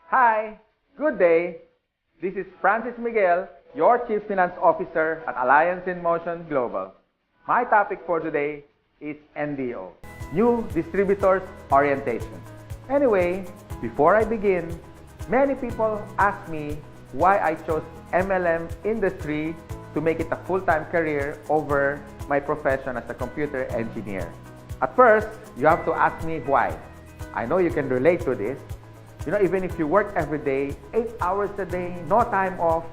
Hi, good day. This is Francis Miguel, your Chief Finance Officer at Alliance in Motion Global. My topic for today is NDO, New Distributors Orientation. Anyway, before I begin, many people ask me why I chose MLM industry to make it a full-time career over my profession as a computer engineer. At first, you have to ask me why. I know you can relate to this. Even if you work every day, 8 hours a day, no time off,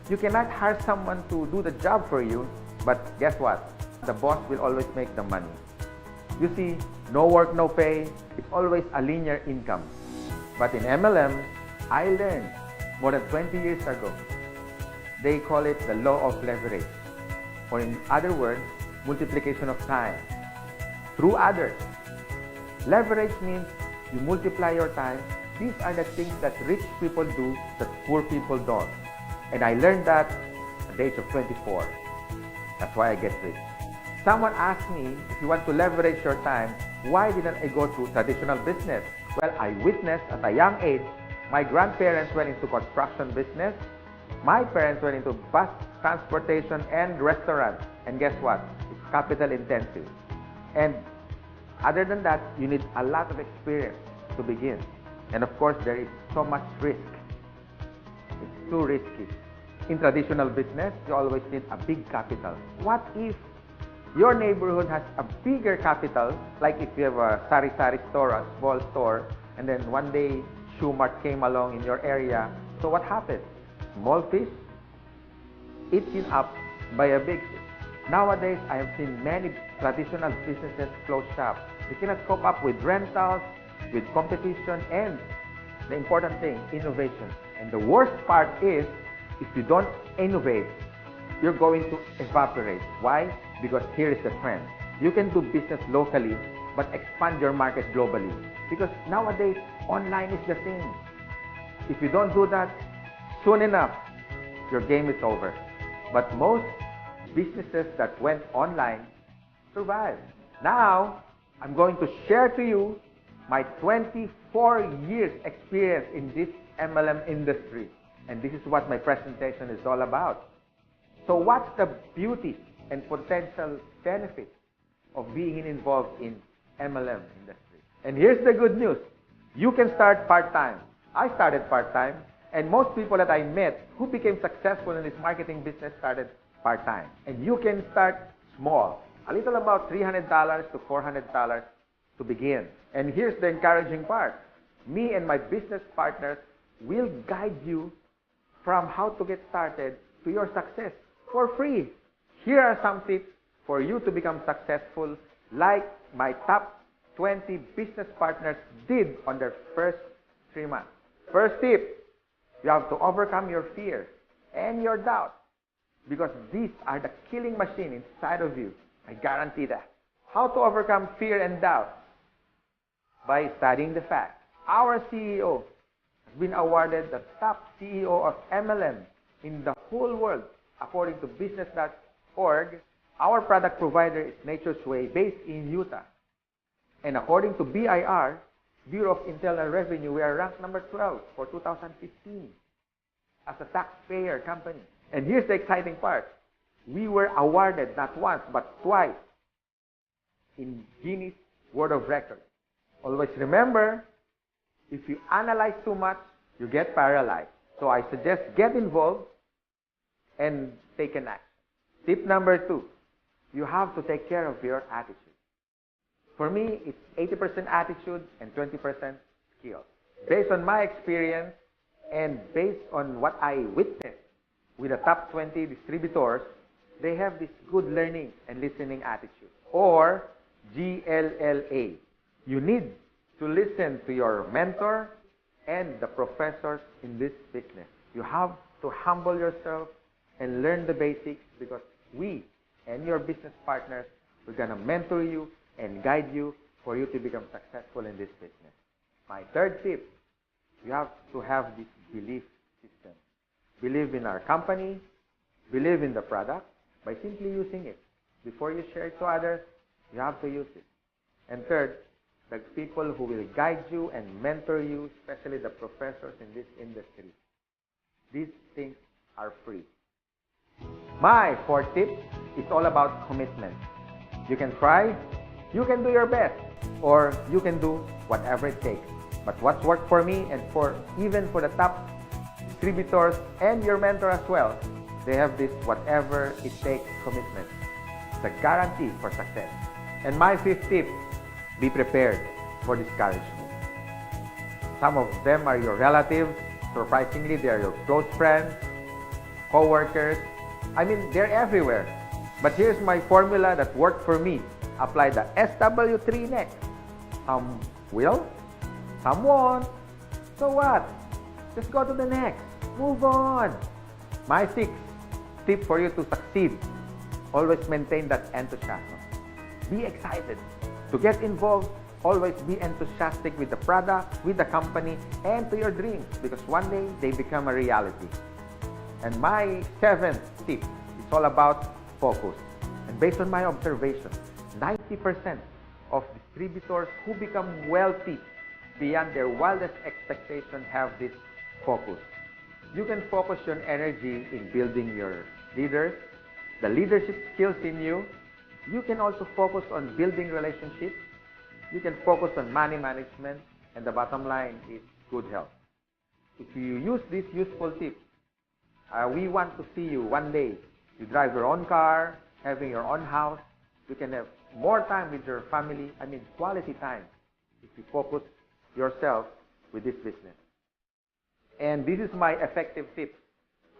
you cannot hire someone to do the job for you. But guess what? The boss will always make the money. You see, no work, no pay. It's always a linear income. But in MLM, I learned more than 20 years ago. They call it the law of leverage. Or in other words, multiplication of time through others. Leverage means you multiply your time. These are the things that rich people do that poor people don't. And I learned that at the age of 24. That's why I get rich. Someone asked me, if you want to leverage your time, why didn't I go to traditional business? Well, I witnessed at a young age, my grandparents went into construction business. My parents went into bus transportation and restaurant. And guess what? It's capital intensive. And other than that, you need a lot of experience to begin. And of course, there is so much risk. It's too risky. In traditional business, you always need a big capital. What if your neighborhood has a bigger capital, like if you have a sari-sari store, a small store, and then one day Shoe Mart came along in your area. So what happened? Small fish eaten up by a big fish. Nowadays, I have seen many traditional businesses close shop. They cannot cope up with rentals, with competition, and the important thing, innovation. And the worst part is, if you don't innovate, you're going to evaporate. Why? Because here is the trend. You can do business locally, but expand your market globally. Because nowadays, online is the thing. If you don't do that, soon enough, your game is over. But most businesses that went online survived. Now, I'm going to share to you my 24 years experience in this MLM industry. And this is what my presentation is all about. So what's the beauty and potential benefits of being involved in MLM industry? And here's the good news. You can start part-time. I started part-time, and most people that I met who became successful in this marketing business started part-time. And you can start small, a little about $300 to $400 to begin. And here's the encouraging part. Me and my business partners will guide you from how to get started to your success for free. Here are some tips for you to become successful, like my top 20 business partners did on their first 3 months. First tip, you have to overcome your fear and your doubt, because these are the killing machine inside of you. I guarantee that. How to overcome fear and doubt? By studying the facts. Our CEO has been awarded the top CEO of MLM in the whole world, according to Business.org. Our product provider is Nature's Way, based in Utah. And according to BIR, Bureau of Internal Revenue, we are ranked number 12 for 2015 as a taxpayer company. And here's the exciting part. We were awarded not once, but twice in Guinness World of Records. Always remember, if you analyze too much, you get paralyzed. So I suggest get involved and take an action. Tip number 2, you have to take care of your attitude. For me, it's 80% attitude and 20% skill. Based on my experience and based on what I witnessed with the top 20 distributors, they have this good learning and listening attitude, or GLLA. You need to listen to your mentor and the professors in this business. You have to humble yourself and learn the basics, because we and your business partners, we're going to mentor you and guide you for you to become successful in this business. My third tip, you have to have this belief system. Believe in our company, believe in the product by simply using it. Before you share it to others, you have to use it. And third, the people who will guide you and mentor you, especially the professors in this industry. These things are free. My fourth tip is all about commitment. You can try, you can do your best, or you can do whatever it takes. But what's worked for me and even for the top distributors and your mentor as well, they have this whatever it takes commitment. It's a guarantee for success. And my fifth tip, be prepared for discouragement. Some of them are your relatives. Surprisingly, they are your close friends, co-workers. I mean, they're everywhere. But here's my formula that worked for me. Apply the SW3 next. Some will, some won't. So what? Just go to the next. Move on. My sixth tip for you to succeed. Always maintain that enthusiasm. Be excited. To get involved, always be enthusiastic with the product, with the company, and to your dreams, because one day they become a reality. And my seventh tip is all about focus. And based on my observation, 90% of distributors who become wealthy beyond their wildest expectations have this focus. You can focus your energy in building your leaders, the leadership skills in you. You can also focus on building relationships. You can focus on money management, and the bottom line is good health. If you use these useful tips, we want to see you one day. You drive your own car, having your own house. You can have more time with your family. I mean, quality time if you focus yourself with this business. And this is my effective tip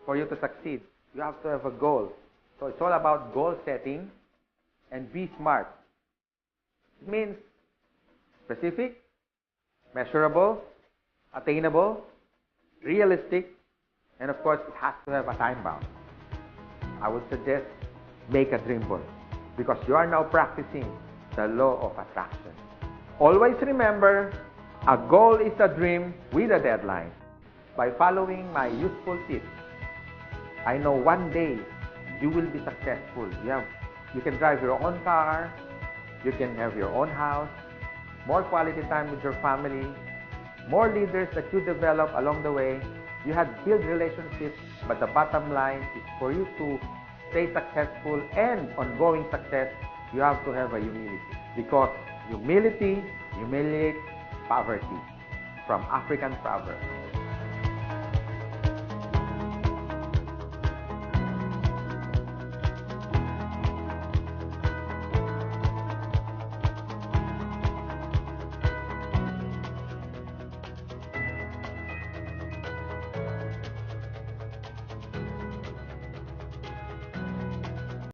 for you to succeed. You have to have a goal. So it's all about goal setting and be smart. It means specific, measurable, attainable, realistic, and of course, it has to have a time bound. I would suggest make a dream board because you are now practicing the law of attraction. Always remember, a goal is a dream with a deadline. By following my useful tips, I know one day you will be successful. You can drive your own car, you can have your own house, more quality time with your family, more leaders that you develop along the way. You have built relationships, but the bottom line is for you to stay successful and ongoing success, you have to have a humility. Because humility humiliates poverty, from African proverb.